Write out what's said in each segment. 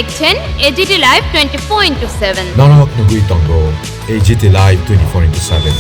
দেখছেন AGT live 24/7 99 তঙ্গ AGT live 24/7।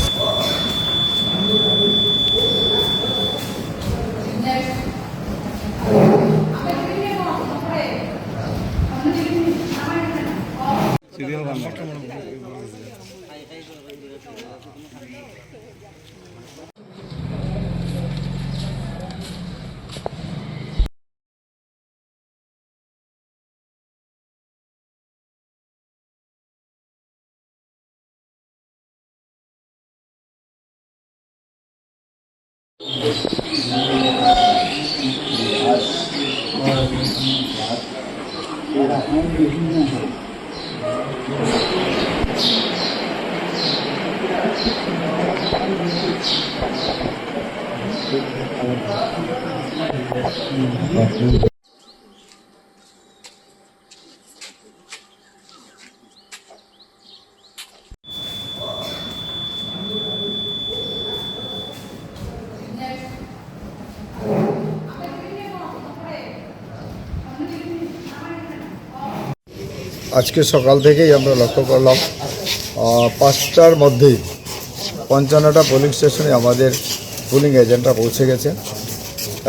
আজকে সকাল থেকেই আমরা লক্ষ্য করলাম 5টার মধ্যেই 55টা পোলিং স্টেশনে আমাদের পোলিং এজেন্টরা পৌঁছে গেছে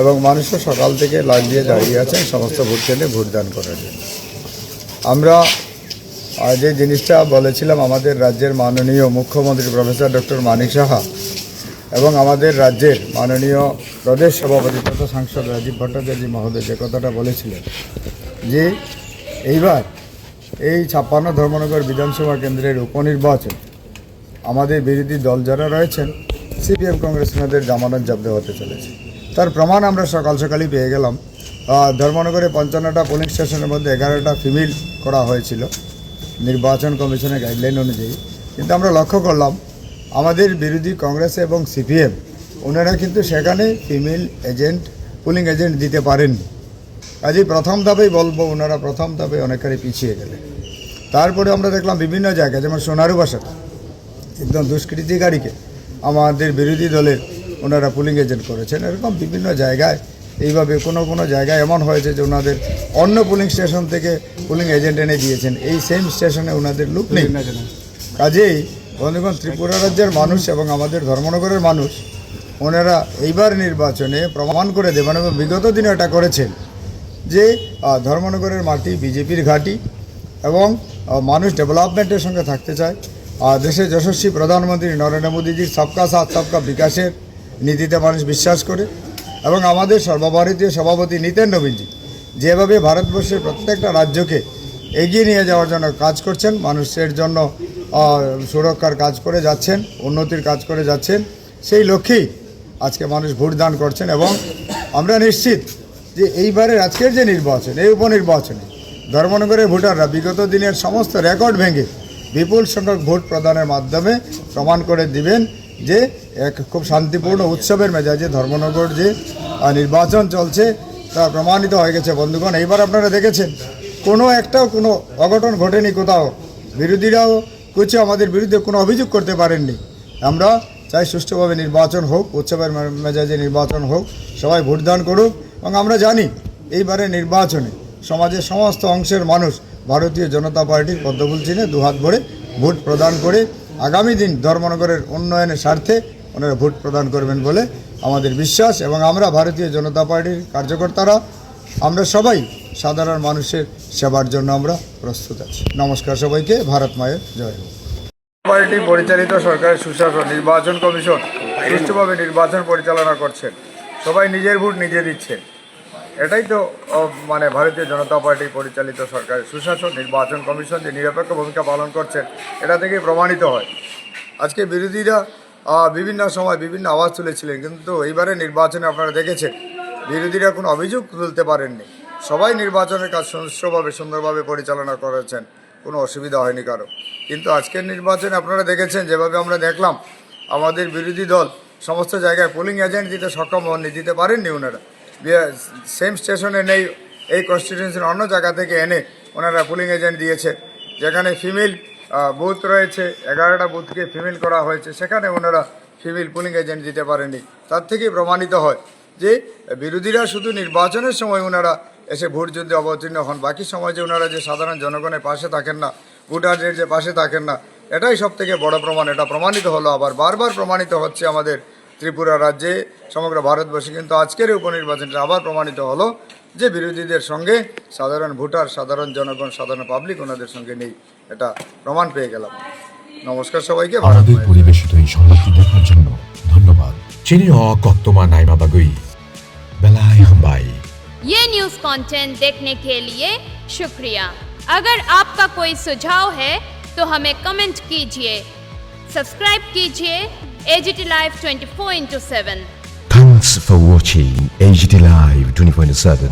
এবং মানুষও সকাল থেকে লাইন দিয়ে দাঁড়িয়ে আছেন সমস্ত ভোট কেন্দ্রে ভোটদান করার জন্য। আমরা যে জিনিসটা বলেছিলাম, আমাদের রাজ্যের মাননীয় মুখ্যমন্ত্রী প্রফেসর ডক্টর মানিক সাহা এবং আমাদের রাজ্যের মাননীয় প্রদেশ সভাপতি তথা সাংসদ রাজীব ভট্টাচার্য মহোদয় যে কথাটা বলেছিলেন যে এইবার এই 56 ধর্মনগর বিধানসভা কেন্দ্রের উপনির্বাচন আমাদের বিরোধী দল যারা রয়েছেন সিপিএম কংগ্রেসদের জামানত জব্দ হতে চলেছে, তার প্রমাণ আমরা সকালই পেয়ে গেলাম। ধর্মনগরে 55টা পোলিং স্টেশনের মধ্যে 11টা ফিমেল করা হয়েছিল নির্বাচন কমিশনের গাইডলাইন অনুযায়ী, কিন্তু আমরা লক্ষ্য করলাম আমাদের বিরোধী কংগ্রেস এবং সিপিএম ওনারা কিন্তু সেখানে ফিমেল এজেন্ট পোলিং এজেন্ট দিতে পারেননি। কাজেই প্রথম ধাপেই বলবো ওনারা প্রথম ধাপে অনেকখানি পিছিয়ে গেলেন। তারপরে আমরা দেখলাম বিভিন্ন জায়গায় যেমন সোনারু বাসাতে একদম দুষ্কৃতিকারীকে আমাদের বিরোধী দলের ওনারা পোলিং এজেন্ট করেছেন। এরকম বিভিন্ন জায়গায় এইভাবে কোনো জায়গায় এমন হয়েছে যে ওনাদের অন্য পোলিং স্টেশন থেকে পোলিং এজেন্ট এনে দিয়েছেন, এই সেম স্টেশনে ওনাদের লোক নেই। কাজেই বন্ধুগণ, ত্রিপুরা রাজ্যের মানুষ এবং আমাদের ধর্মনগরের মানুষ ওনারা এইবার নির্বাচনে প্রমাণ করে দেবেন এবং বিগত দিনে এটা করেছেন যে ধর্মনগরের মাটি বিজেপির ঘাঁটি এবং মানুষ ডেভেলপমেন্টের সঙ্গে থাকতে চায়। দেশের যশস্বী প্রধানমন্ত্রী নরেন্দ্র মোদীজির সবকা সাথ সবকা বিকাশের নীতিতে মানুষ বিশ্বাস করে এবং আমাদের সর্বভারতীয় সভাপতি নিতেন নবীনজি যেভাবে ভারতবর্ষের প্রত্যেকটা রাজ্যকে এগিয়ে নিয়ে যাওয়ার জন্য কাজ করছেন, মানুষের জন্য সুরক্ষার কাজ করে যাচ্ছেন, উন্নতির কাজ করে যাচ্ছেন, সেই লক্ষ্যেই আজকে মানুষ ভোটদান করছেন। এবং আমরা নিশ্চিত যে এইবারের আজকের যে নির্বাচন, এই উপনির্বাচনে ধর্মনগরের ভোটাররা বিগত দিনের সমস্ত রেকর্ড ভেঙে বিপুল সংখ্যক ভোট প্রদানের মাধ্যমে প্রমাণ করে দিবেন যে এক খুব শান্তিপূর্ণ উৎসবের মেজাজে ধর্মনগর যে নির্বাচন চলছে তা প্রমাণিত হয়ে গেছে। বন্ধুগণ, এইবার আপনারা দেখেছেন কোনো অঘটন ঘটেনি কোথাও, বিরোধীরাও কিছু আমাদের বিরুদ্ধে কোনো অভিযোগ করতে পারেননি। আমরা চাই সুষ্ঠুভাবে নির্বাচন হোক, উৎসবের মেজাজে নির্বাচন হোক, সবাই ভোটদান করুক এবং আমরা জানি এইবারের নির্বাচনে সমাজের সমস্ত অংশের মানুষ ভারতীয় জনতা পার্টির পদ্মফুল চিহ্নে দুহাত ভরে ভোট প্রদান করে আগামী দিন ধর্মনগরের উন্নয়নের স্বার্থে ওনারা ভোট প্রদান করবেন বলে আমাদের বিশ্বাস। এবং আমরা ভারতীয় জনতা পার্টির কার্যকর্তারা আমরা সবাই সাধারণ মানুষের সেবার জন্য আমরা প্রস্তুত আছি। নমস্কার সবাইকে, ভারত মায়ের জয় হোক। পার্টি পরিচালিত সরকারের সুশাসন, নির্বাচন কমিশন সুষ্ঠুভাবে নির্বাচন পরিচালনা করছেন, সবাই নিজের ভোট নিজে দিচ্ছেন। এটাই তো মানে ভারতীয় জনতা পার্টি পরিচালিত সরকারের সুশাসন, নির্বাচন কমিশন যে নিরপেক্ষ ভূমিকা পালন করছেন এটা থেকেই প্রমাণিত হয়। আজকে বিরোধীরা বিভিন্ন সময় বিভিন্ন আওয়াজ তুলেছিলেন, কিন্তু এইবারে নির্বাচনে আপনারা দেখেছেন বিরোধীরা কোনো অভিযোগ তুলতে পারেননি। সবাই নির্বাচনের কাজ সুন্দরভাবে পরিচালনা করেছেন, কোনো অসুবিধা হয়নি কারো। কিন্তু আজকের নির্বাচনে আপনারা দেখেছেন যেভাবে আমরা দেখলাম আমাদের বিরোধী দল সমস্ত জায়গায় পোলিং এজেন্ট দিতে সক্ষম হননি, দিতে পারেননি ওনারা। সেম স্টেশনে নেই, এই কনস্টিটিউয়েন্সির অন্য জায়গা থেকে এনে ওনারা পোলিং এজেন্ট দিয়েছে। যেখানে ফিমেল বুথ রয়েছে, 11টা বুথকে ফিমেল করা হয়েছে, সেখানে ওনারা ফিমেল পোলিং এজেন্ট দিতে পারেনি। তার থেকেই প্রমাণিত হয় যে বিরোধীরা শুধু নির্বাচনের সময় ওনারা এসে ভোট যুদ্ধে অবতীর্ণ হন, বাকি সময় যে ওনারা যে সাধারণ জনগণের পাশে থাকেন না, ভোটারদের যে পাশে থাকেন না, এটাই সব থেকে বড় প্রমাণ। এটা প্রমাণিত হলো, আবার বারবার প্রমাণিত হচ্ছে আমাদের ত্রিপুরা রাজ্যে, সমগ্র ভারতবর্ষে। কিন্তু আজকের এই উপনির্বাচনটা আবার প্রমাণিত হলো যে বিরোধীদের সঙ্গে সাধারণ ভোটার, সাধারণ জনগণ, সাধারণ পাবলিক ওনাদের সঙ্গে নেই, এটা প্রমাণ পেয়ে গেলাম। নমস্কার সবাইকে। ভারত আমাদের মায়ের পরিবেশিত এই সংবাদটি দেখার জন্য ধন্যবাদ। চিনি কক্তমা নাইমা বাগুই বেলাই হাম্বাই। ये न्यूज़ कंटेंट देखने के लिए शुक्रिया। अगर आपका कोई सुझाव है तो हमें कमेंट कीजिए, सब्सक्राइब कीजिए AGT Live 24/7। Thanks for watching AGT Live 24/7.